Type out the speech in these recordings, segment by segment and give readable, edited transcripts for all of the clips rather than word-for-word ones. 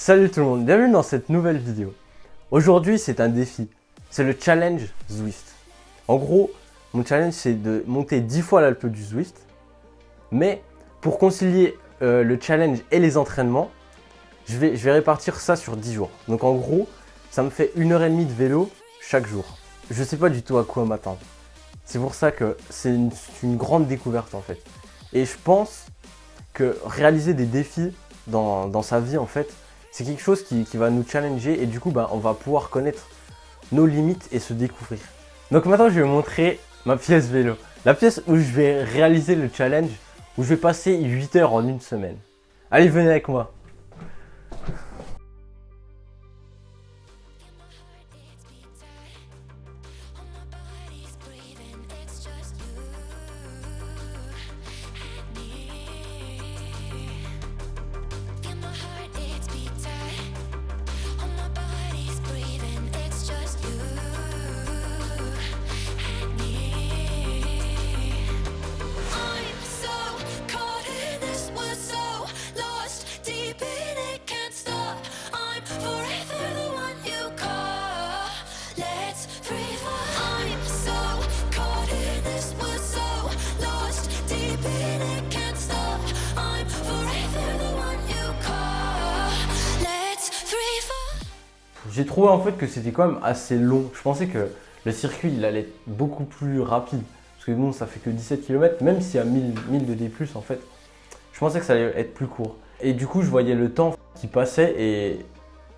Salut tout le monde, bienvenue dans cette nouvelle vidéo. Aujourd'hui c'est un défi, c'est le challenge Zwift. En gros, mon challenge c'est de monter 10 fois l'Alpe du Zwift. Mais pour concilier le challenge et les entraînements, je vais répartir ça sur 10 jours. Donc en gros, ça me fait 1h30 de vélo chaque jour. Je sais pas du tout à quoi m'attendre. C'est pour ça que c'est une grande découverte en fait. Et je pense que réaliser des défis dans sa vie en fait, c'est quelque chose qui va nous challenger et du coup on va pouvoir connaître nos limites et se découvrir. Donc maintenant je vais vous montrer ma pièce vélo. La pièce où je vais réaliser le challenge, où je vais passer 8 heures en une semaine. Allez, venez avec moi. J'ai trouvé en fait que c'était quand même assez long. Je pensais que le circuit il allait être beaucoup plus rapide. Parce que bon, ça fait que 17 km, même s'il y a 1000 de D+, en fait. Je pensais que ça allait être plus court. Et du coup, je voyais le temps qui passait et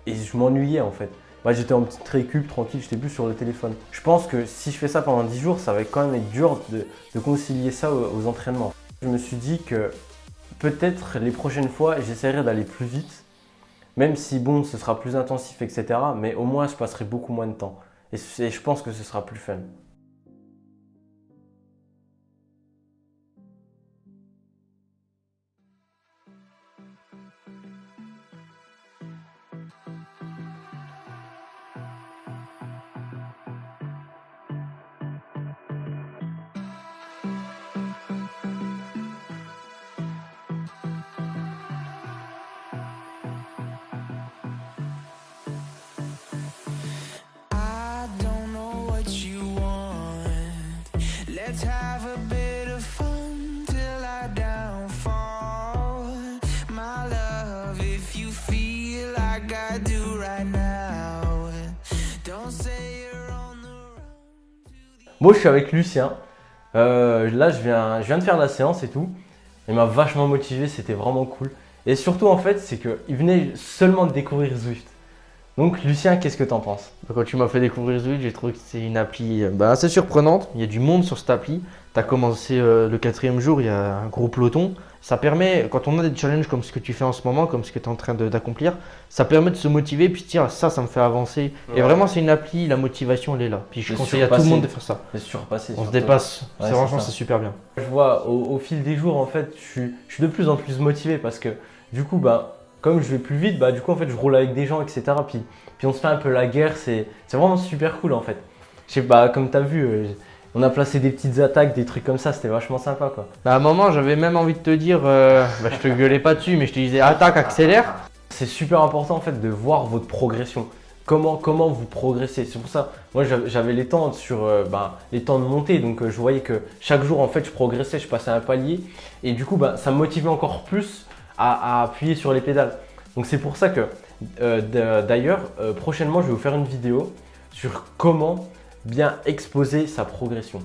je m'ennuyais en fait. J'étais en petite récup, tranquille, j'étais plus sur le téléphone. Je pense que si je fais ça pendant 10 jours, ça va quand même être dur de concilier ça aux entraînements. Je me suis dit que peut-être les prochaines fois, j'essaierai d'aller plus vite. Même si bon, ce sera plus intensif, etc. Mais au moins, je passerai beaucoup moins de temps. Et je pense que ce sera plus fun. Let's have a bit of fun till I downfall. My love, if you feel like I do right now, don't say you're on the run. Moi, je suis avec Lucien. Là, je viens de faire la séance et tout. Il m'a vachement motivé, c'était vraiment cool. Et surtout, en fait, c'est qu'il venait seulement de découvrir Zwift. Donc Lucien, qu'est-ce que t'en penses? Quand tu m'as fait découvrir Zwift, j'ai trouvé que c'est une appli assez surprenante. Il y a du monde sur cette appli. Tu as commencé le 4e jour, il y a un gros peloton. Ça permet, quand on a des challenges comme ce que tu fais en ce moment, comme ce que tu es en train d'accomplir, ça permet de se motiver et puis de dire ça me fait avancer. Ouais. Et vraiment, c'est une appli, la motivation, elle est là. Puis je conseille à tout le monde de faire ça. C'est surpassé. On se dépasse. Ouais, franchement, c'est super bien. Je vois au fil des jours, en fait, je suis de plus en plus motivé parce que du coup, comme je vais plus vite, du coup en fait je roule avec des gens, etc. Puis on se fait un peu la guerre, c'est vraiment super cool en fait. Je sais pas, comme tu as vu, on a placé des petites attaques, des trucs comme ça, c'était vachement sympa quoi. À un moment j'avais même envie de te dire, je te gueulais pas dessus, mais je te disais attaque, accélère. C'est super important en fait de voir votre progression. Comment vous progressez. C'est pour ça, moi j'avais les temps sur les temps de montée, donc je voyais que chaque jour en fait je progressais, je passais un palier. Et du coup ça me motivait encore plus à appuyer sur les pédales. Donc c'est pour ça que d'ailleurs prochainement je vais vous faire une vidéo sur comment bien exposer sa progression.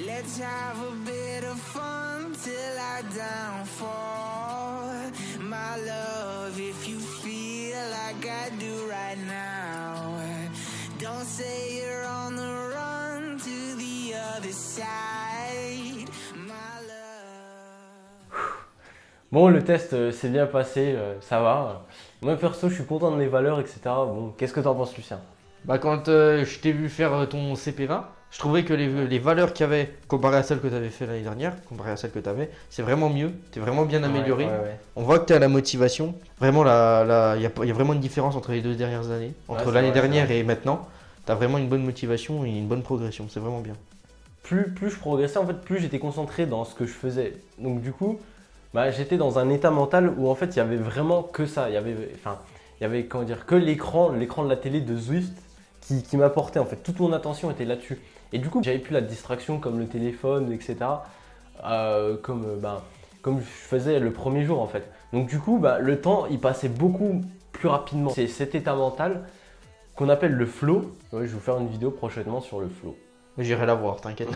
Let's have a bit of fun till I downfall. My love, if you feel like I do right now, don't say you're on the run to the other side. My love. Bon, le test s'est bien passé, ça va. Moi perso, je suis content de mes valeurs, etc. Bon, qu'est-ce que t'en penses, Lucien? Quand je t'ai vu faire ton CP20, Je trouvais que les valeurs qu'il y avait comparées à celles que tu avais fait l'année dernière, comparées à celles que tu avais, c'est vraiment mieux. Tu es vraiment bien amélioré. Ouais. On voit que tu as la motivation. Vraiment, il y a vraiment une différence entre les 2 dernières années. Entre Ouais, l'année c'est dernière vrai. et maintenant. Tu as vraiment une bonne motivation et une bonne progression. C'est vraiment bien. Plus je progressais, en fait, plus j'étais concentré dans ce que je faisais. Donc du coup, bah, j'étais dans un état mental où en fait, il y avait vraiment que ça. Il y avait comment dire, que l'écran de la télé de Zwift qui m'apportait en fait. Toute mon attention était là-dessus. Et du coup, j'avais plus la distraction comme le téléphone, etc. Comme je faisais le premier jour en fait. Donc du coup, bah, le temps, il passait beaucoup plus rapidement. C'est cet état mental qu'on appelle le flow. Ouais, je vais vous faire une vidéo prochainement sur le flow. J'irai la voir, t'inquiète.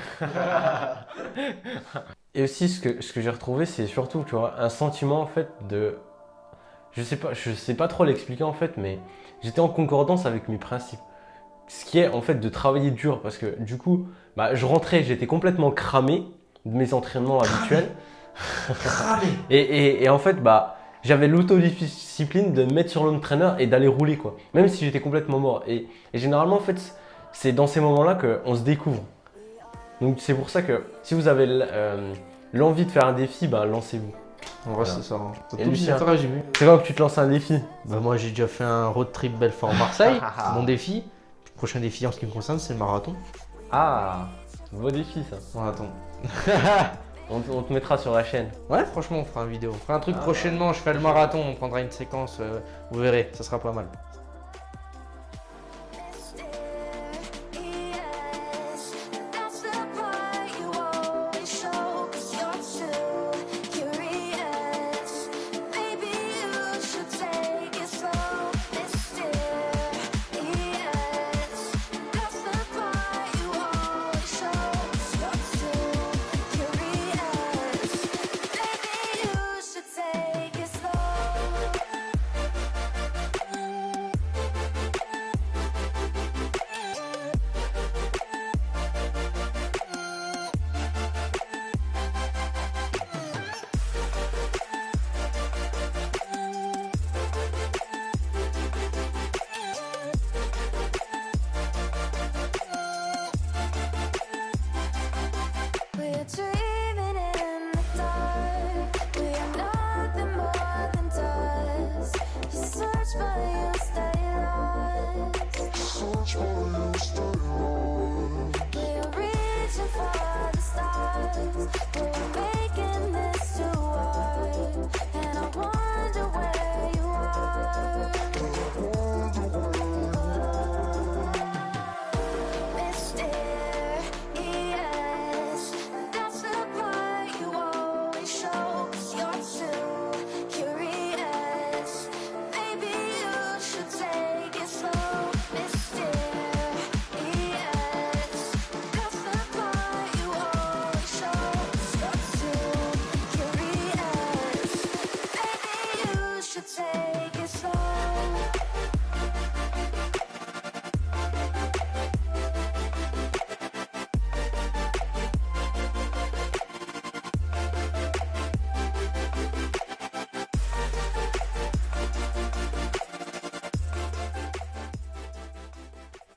Et aussi, ce que j'ai retrouvé, c'est surtout, tu vois, un sentiment en fait de. Je sais pas trop l'expliquer en fait, mais j'étais en concordance avec mes principes. Ce qui est en fait de travailler dur parce que du coup, bah, je rentrais, j'étais complètement cramé de mes entraînements habituels. Et en fait, bah, j'avais l'autodiscipline de me mettre sur l'home trainer et d'aller rouler quoi. Même si j'étais complètement mort. Et généralement, en fait, c'est dans ces moments-là qu'on se découvre. Donc c'est pour ça que si vous avez l'envie de faire un défi, bah, lancez-vous. En vrai, c'est ça. Hein. Et Tout Lucien, bien, j'ai vu. c'est quand que tu te lances un défi? Bah, moi, j'ai déjà fait un road trip Belfort-Marseille. Mon défi. Le prochain défi en ce qui me concerne, c'est le marathon. Ah, beau défi ça. Marathon. On te mettra sur la chaîne. Ouais, franchement, on fera une vidéo. On fera un truc prochainement. Je fais le marathon. On prendra une séquence. Vous verrez, ça sera pas mal.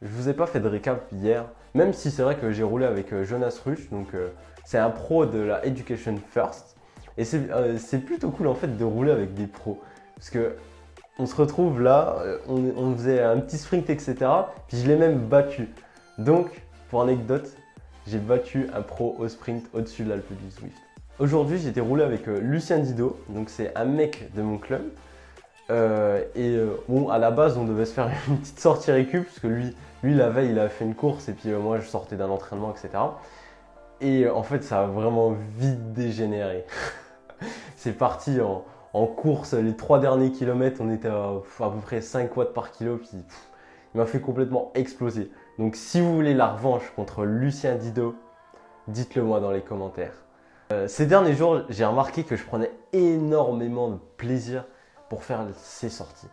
Je vous ai pas fait de récap hier, même si c'est vrai que j'ai roulé avec Jonas Ruch, donc c'est un pro de la Education First. Et c'est plutôt cool en fait de rouler avec des pros. Parce que on se retrouve là, on faisait un petit sprint, etc. Puis je l'ai même battu. Donc, pour anecdote, j'ai battu un pro au sprint au-dessus de l'Alpe du Zwift. Aujourd'hui, j'ai été roulé avec Lucien Didot, donc c'est un mec de mon club. Bon, à la base, on devait se faire une petite sortie récup, parce que lui la veille, il a fait une course, et puis moi, je sortais d'un entraînement, etc. Et en fait, ça a vraiment vite dégénéré. C'est parti en course, les 3 derniers kilomètres, on était à peu près 5 watts par kilo, puis il m'a fait complètement exploser. Donc si vous voulez la revanche contre Lucien Didot, dites-le moi dans les commentaires. Ces derniers jours, j'ai remarqué que je prenais énormément de plaisir pour faire ces sorties.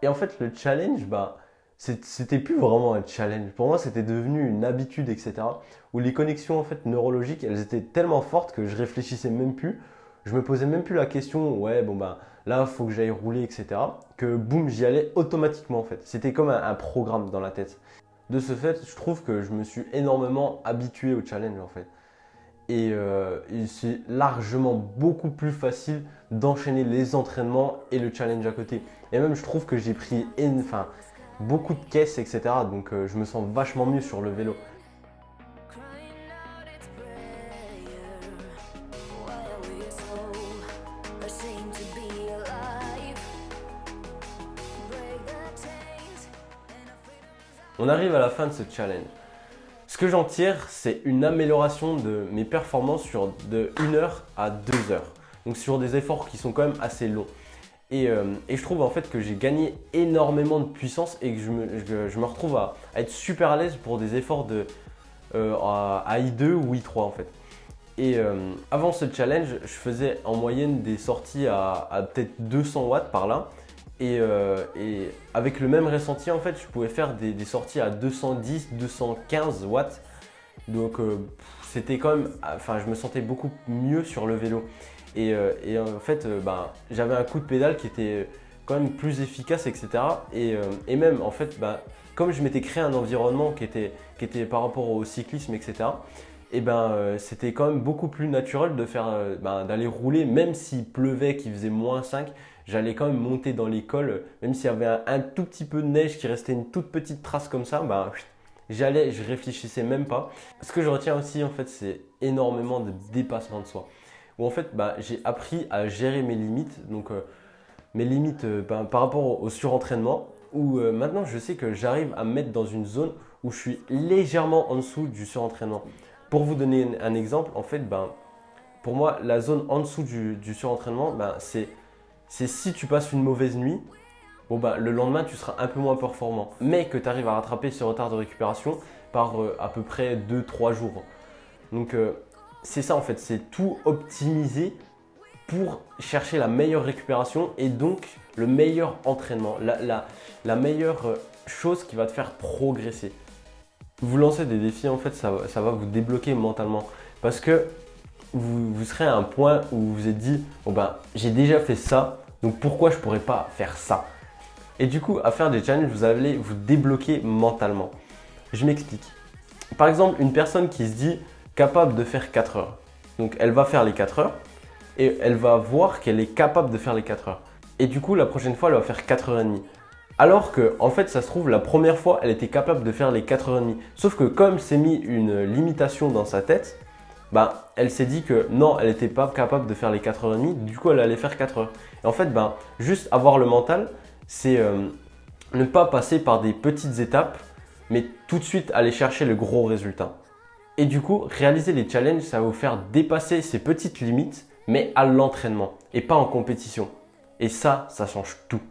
Et en fait, le challenge, bah, c'était plus vraiment un challenge. Pour moi, c'était devenu une habitude, etc. Où les connexions en fait, neurologiques, elles étaient tellement fortes que je réfléchissais même plus. Je me posais même plus la question, ouais, bon bah là, il faut que j'aille rouler, etc. Que boum, j'y allais automatiquement en fait. C'était comme un programme dans la tête. de ce fait, je trouve que je me suis énormément habitué au challenge en fait. Et c'est largement beaucoup plus facile d'enchaîner les entraînements et le challenge à côté. Et même, je trouve que j'ai pris beaucoup de caisses, etc. Donc, je me sens vachement mieux sur le vélo. On arrive à la fin de ce challenge. Ce que j'en tire, c'est une amélioration de mes performances de 1 heure à 2 heures. Donc sur des efforts qui sont quand même assez longs. Et je trouve en fait que j'ai gagné énormément de puissance et que je me retrouve à être super à l'aise pour des efforts à I2 ou I3 en fait. Et avant ce challenge, je faisais en moyenne des sorties à peut-être 200 watts par là. Et avec le même ressenti, en fait, je pouvais faire des sorties à 210, 215 watts. Donc, c'était quand même, enfin, je me sentais beaucoup mieux sur le vélo. Et en fait, j'avais un coup de pédale qui était quand même plus efficace, etc. Et même, en fait, comme je m'étais créé un environnement qui était par rapport au cyclisme, etc. Et c'était quand même beaucoup plus naturel de faire, d'aller rouler, même s'il pleuvait, qu'il faisait -5. J'allais quand même monter dans l'école, même s'il y avait un tout petit peu de neige qui restait une toute petite trace comme ça, j'allais, je réfléchissais même pas. Ce que je retiens aussi en fait, c'est énormément de dépassement de soi. Où en fait, j'ai appris à gérer mes limites, donc mes limites par rapport au surentraînement, où maintenant je sais que j'arrive à me mettre dans une zone où je suis légèrement en dessous du surentraînement. Pour vous donner un exemple, en fait, pour moi, la zone en dessous du surentraînement, c'est si tu passes une mauvaise nuit, le lendemain tu seras un peu moins performant, mais que tu arrives à rattraper ce retard de récupération par à peu près 2-3 jours. Donc c'est ça en fait, c'est tout optimiser pour chercher la meilleure récupération et donc le meilleur entraînement, la meilleure chose qui va te faire progresser. Vous lancez des défis en fait, ça va vous débloquer mentalement parce que vous serez à un point où vous vous êtes dit j'ai déjà fait ça, donc pourquoi je pourrais pas faire ça? Et du coup, à faire des challenges, vous allez vous débloquer mentalement. Je m'explique. Par exemple, une personne qui se dit capable de faire 4 heures. Donc elle va faire les 4 heures et elle va voir qu'elle est capable de faire les 4 heures. Et du coup, la prochaine fois, elle va faire 4h30. Alors que, en fait, ça se trouve, la première fois, elle était capable de faire les 4h30. Sauf que comme c'est mis une limitation dans sa tête, elle s'est dit que non, elle n'était pas capable de faire les 4h30, du coup elle allait faire 4 heures. Et en fait, juste avoir le mental, c'est ne pas passer par des petites étapes, mais tout de suite aller chercher le gros résultat. Et du coup, réaliser les challenges, ça va vous faire dépasser ces petites limites, mais à l'entraînement et pas en compétition. Et ça change tout.